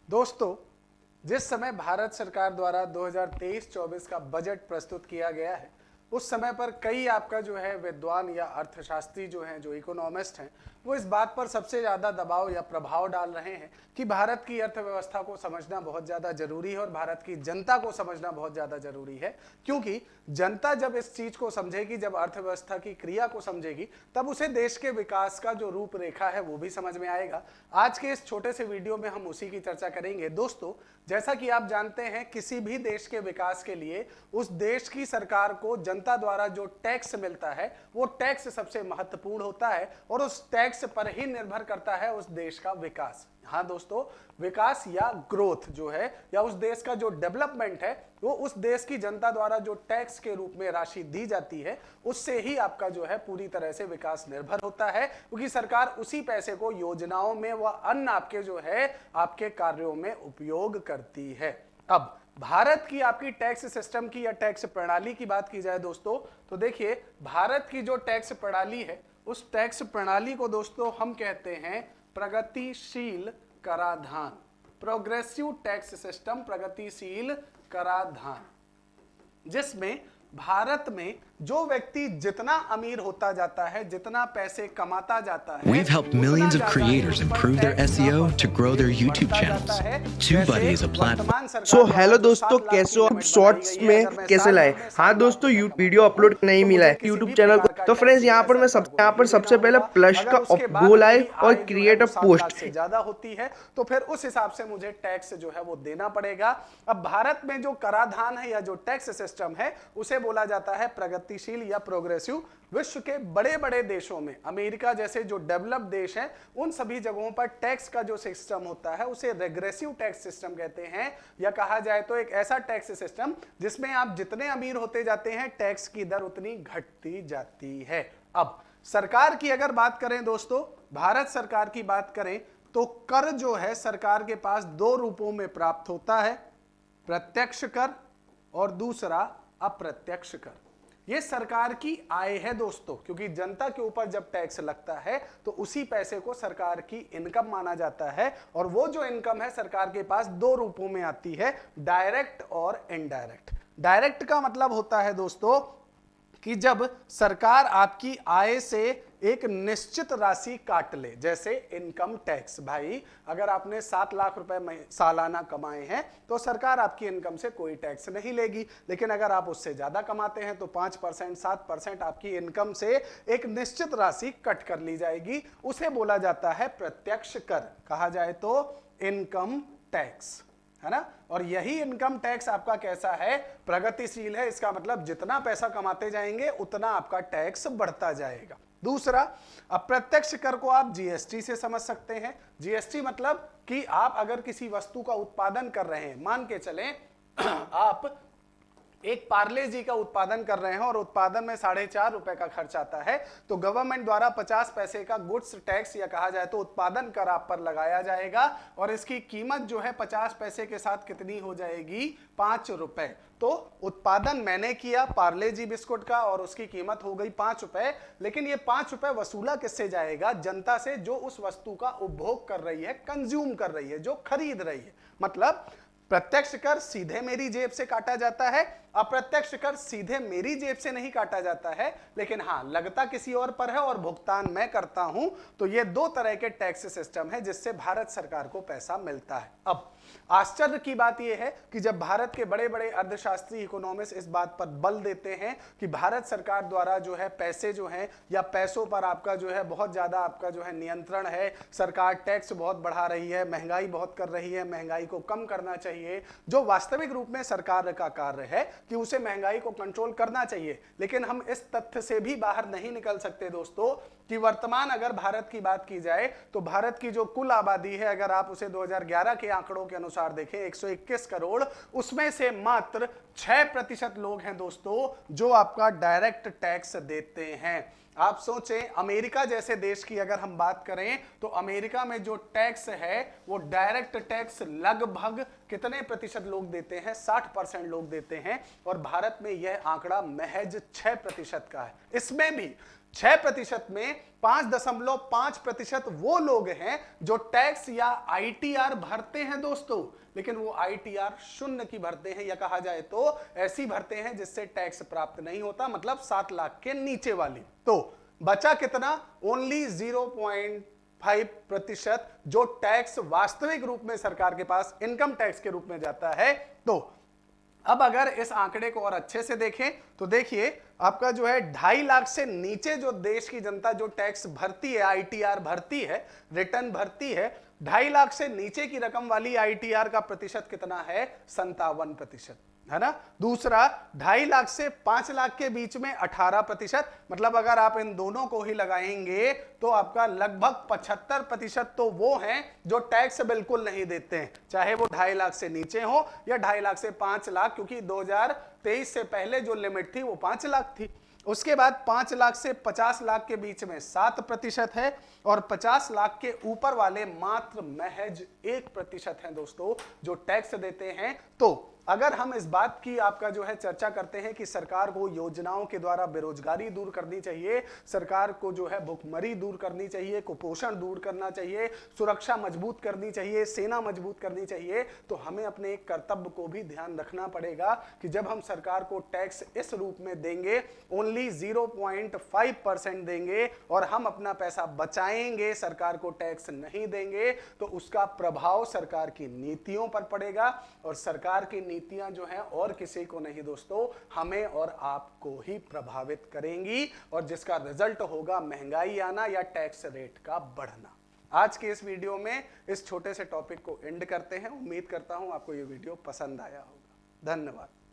दोस्तों, जिस समय भारत सरकार द्वारा 2023-24 का बजट प्रस्तुत किया गया है, उस समय पर कई आपका जो है विद्वान या अर्थशास्त्री जो हैं, जो इकोनॉमिस्ट हैं, वो इस बात पर सबसे ज़्यादा दबाव या प्रभाव डाल रहे हैं कि भारत की अर्थव्यवस्था को समझना बहुत ज़्यादा जरूरी है और भारत की जनता को समझना बहुत ज़्यादा जरूरी है। क्योंकि जनता जब इस चीज़ को समझेगी, जब अर्थव्यवस्था की क्रिया को समझेगी, तब उसे देश के विकास का जो रूपरेखा है वो भी समझ में आएगा। आज के इस छोटे से वीडियो में हम उसी की चर्चा करेंगे। दोस्तों, जैसा कि आप जानते हैं, किसी भी देश के विकास के लिए उस देश की सरकार को जनता द्वारा जो टैक्स मिलता है, वो टैक्स सबसे महत्वपूर्ण होता है और उस टैक्स पर ही निर्भर करता है उस देश का विकास। हाँ दोस्तों, विकास या ग्रोथ जो है, या उस देश का जो डेवलपमेंट है, वो उस देश की जनता द्वारा जो टैक्स के रूप में राशि दी जाती है, उससे ही आपका जो है पूरी तरह से विकास निर्भर होता है। क्योंकि सरकार उसी पैसे को योजनाओं में व अन्य आपके जो है आपके कार्यों में उपयोग करती है। अब भारत की आपकी टैक्स सिस्टम की या टैक्स प्रणाली की बात की जाए दोस्तों, तो देखिए, भारत की जो टैक्स प्रणाली है, उस टैक्स प्रणाली को दोस्तों हम कहते हैं प्रगतिशील कराधान, प्रोग्रेसिव टैक्स सिस्टम, प्रगतिशील कराधान, जिसमें भारत में जो व्यक्ति जितना अमीर होता जाता है, जितना पैसे कमाता जाता है, We've helped millions of creators improve their SEO to grow their YouTube channels. TubeBuddy is a platform. Hello दोस्तों, कैसे हो आप? शॉर्ट्स में कैसे लाए? हाँ दोस्तों, वीडियो अपलोड नहीं मिला है यूट्यूब चैनल को। तो फ्रेंड्स, यहाँ पर सबसे पहले प्लस का गोल आए और क्रिएट अ पोस्ट से ज्यादा होती है, तो फिर उस हिसाब से मुझे टैक्स जो है वो देना पड़ेगा। अब भारत में जो कराधान है या जो टैक्स सिस्टम है, उसे बोला जाता है प्रगतिशील या प्रोग्रेसिव। विश्व के बड़े बड़े देशों में, अमेरिका जैसे जो डेवलप्ड देश हैं, उन सभी जगहों पर टैक्स का जो सिस्टम होता है उसे रेग्रेसिव टैक्स सिस्टम कहते हैं, या कहा जाए तो एक ऐसा टैक्स सिस्टम जिसमें आप जितने अमीर होते जाते हैं, टैक्स की दर उतनी घटती जाती है। अब सरकार की अगर बात करें दोस्तों, भारत सरकार की बात करें, तो कर जो है सरकार के पास दो रूपों में प्राप्त होता है, प्रत्यक्ष कर और दूसरा अप्रत्यक्ष कर। ये सरकार की आय है दोस्तों, क्योंकि जनता के ऊपर जब टैक्स लगता है तो उसी पैसे को सरकार की इनकम माना जाता है। और वो जो इनकम है सरकार के पास दो रूपों में आती है, डायरेक्ट और इनडायरेक्ट। डायरेक्ट का मतलब होता है दोस्तों कि जब सरकार आपकी आय से एक निश्चित राशि काट ले, जैसे इनकम टैक्स। भाई, अगर आपने 7 लाख रुपए सालाना कमाए हैं तो सरकार आपकी इनकम से कोई टैक्स नहीं लेगी। लेकिन अगर आप उससे ज्यादा कमाते हैं तो 5%, 7% आपकी इनकम से एक निश्चित राशि कट कर ली जाएगी। उसे बोला जाता है प्रत्यक्ष कर, कहा जाए तो इनकम टैक्स, है ना। और यही इनकम टैक्स आपका कैसा है? प्रगतिशील है। इसका मतलब जितना पैसा कमाते जाएंगे उतना आपका टैक्स बढ़ता जाएगा। दूसरा, अप्रत्यक्ष कर को आप जीएसटी से समझ सकते हैं। जीएसटी मतलब कि आप अगर किसी वस्तु का उत्पादन कर रहे हैं, मान के चलें आप एक पार्ले जी का उत्पादन कर रहे हैं और उत्पादन में 4.5 रुपए का खर्च आता है, तो गवर्नमेंट द्वारा 50 पैसे का गुड्स टैक्स या कहा जाए तो उत्पादन कर आप पर लगाया जाएगा और इसकी कीमत जो है 50 पैसे के साथ कितनी हो जाएगी? 5 रुपए। तो उत्पादन मैंने किया पार्ले जी बिस्कुट का और उसकी कीमत हो गई 5 रुपए, लेकिन ये 5 रुपए वसूला किससे जाएगा? जनता से, जो उस वस्तु का उपभोग कर रही है, कंज्यूम कर रही है, जो खरीद रही है। मतलब प्रत्यक्ष कर सीधे मेरी जेब से काटा जाता है, अप्रत्यक्ष कर सीधे मेरी जेब से नहीं काटा जाता है, लेकिन हाँ, लगता किसी और पर है और भुगतान मैं करता हूं। तो ये दो तरह के टैक्स सिस्टम है जिससे भारत सरकार को पैसा मिलता है। अब आश्चर्य की बात यह है कि जब भारत के बड़े बड़े अर्थशास्त्री, इकोनॉमिस्ट इस बात पर बल देते हैं कि भारत सरकार द्वारा जो है पैसे जो है या पैसों पर आपका जो है बहुत ज्यादा आपका जो है नियंत्रण है, सरकार टैक्स बहुत बढ़ा रही है, महंगाई बहुत कर रही है, महंगाई को कम करना चाहिए, जो वास्तविक रूप में सरकार का कार्य है कि उसे महंगाई को कंट्रोल करना चाहिए। लेकिन हम इस तथ्य से भी बाहर नहीं निकल सकते दोस्तों कि वर्तमान अगर भारत की बात की जाए तो भारत की जो कुल आबादी है, अगर आप उसे 2011 के आंकड़ों के अनुसार देखें, 121 करोड़, उसमें से मात्र 6% लोग हैं दोस्तों जो आपका डायरेक्ट टैक्स देते हैं। आप सोचें, अमेरिका जैसे देश की अगर हम बात करें तो अमेरिका में जो टैक्स है वो डायरेक्ट टैक्स लगभग कितने प्रतिशत लोग देते हैं? 60% लोग देते हैं, और भारत में यह आंकड़ा महज 6% का है। इसमें भी 6% में 5.5% वो लोग हैं जो टैक्स या आईटीआर भरते हैं दोस्तों, लेकिन वो आईटीआर शून्य की भरते हैं, या कहा जाए तो ऐसी भरते हैं जिससे टैक्स प्राप्त नहीं होता, मतलब 7 लाख के नीचे वाली। तो बचा कितना? ओनली 0.5% जो टैक्स वास्तविक रूप में सरकार के पास इनकम टैक्स के रूप में जाता है। तो अब अगर इस आंकड़े को और अच्छे से देखें तो देखिए आपका जो है 2.5 लाख से नीचे जो देश की जनता जो टैक्स भरती है, आईटीआर भरती है, रिटर्न भरती है, 2.5 लाख से नीचे की रकम वाली आईटीआर का प्रतिशत कितना है? 57%, है ना। दूसरा 2.5 लाख से 5 लाख के बीच में 18%, मतलब अगर आप इन दोनों को ही लगाएंगे तो आपका लगभग 75% तो वो हैं जो टैक्स बिल्कुल नहीं देते हैं, चाहे वो 2.5 लाख से नीचे हो या 2.5 लाख से 5 लाख, क्योंकि 2023 से पहले जो लिमिट थी वो 5 लाख थी। उसके बाद 5 लाख से 50 लाख के बीच में 7% है, और 50 लाख के ऊपर वाले मात्र महज 1% हैं दोस्तों जो टैक्स देते हैं। तो अगर हम इस बात की आपका जो है चर्चा करते हैं कि सरकार को योजनाओं के द्वारा बेरोजगारी दूर करनी चाहिए, सरकार को जो है भुखमरी दूर करनी चाहिए, कुपोषण दूर करना चाहिए, सुरक्षा मजबूत करनी चाहिए, सेना मजबूत करनी चाहिए, तो हमें अपने एक कर्तव्य को भी ध्यान रखना पड़ेगा कि जब हम सरकार को टैक्स इस रूप में देंगे, ओनली 0.5% देंगे और हम अपना पैसा बचाएंगे, सरकार को टैक्स नहीं देंगे, तो उसका प्रभाव सरकार की नीतियों पर पड़ेगा, और सरकार की नीतियां जो हैं और किसी को नहीं दोस्तों, हमें और आपको ही प्रभावित करेंगी, और जिसका रिजल्ट होगा महंगाई आना या टैक्स रेट का बढ़ना। आज के इस वीडियो में इस छोटे से टॉपिक को एंड करते हैं। उम्मीद करता हूं आपको ये वीडियो पसंद आया होगा। धन्यवाद।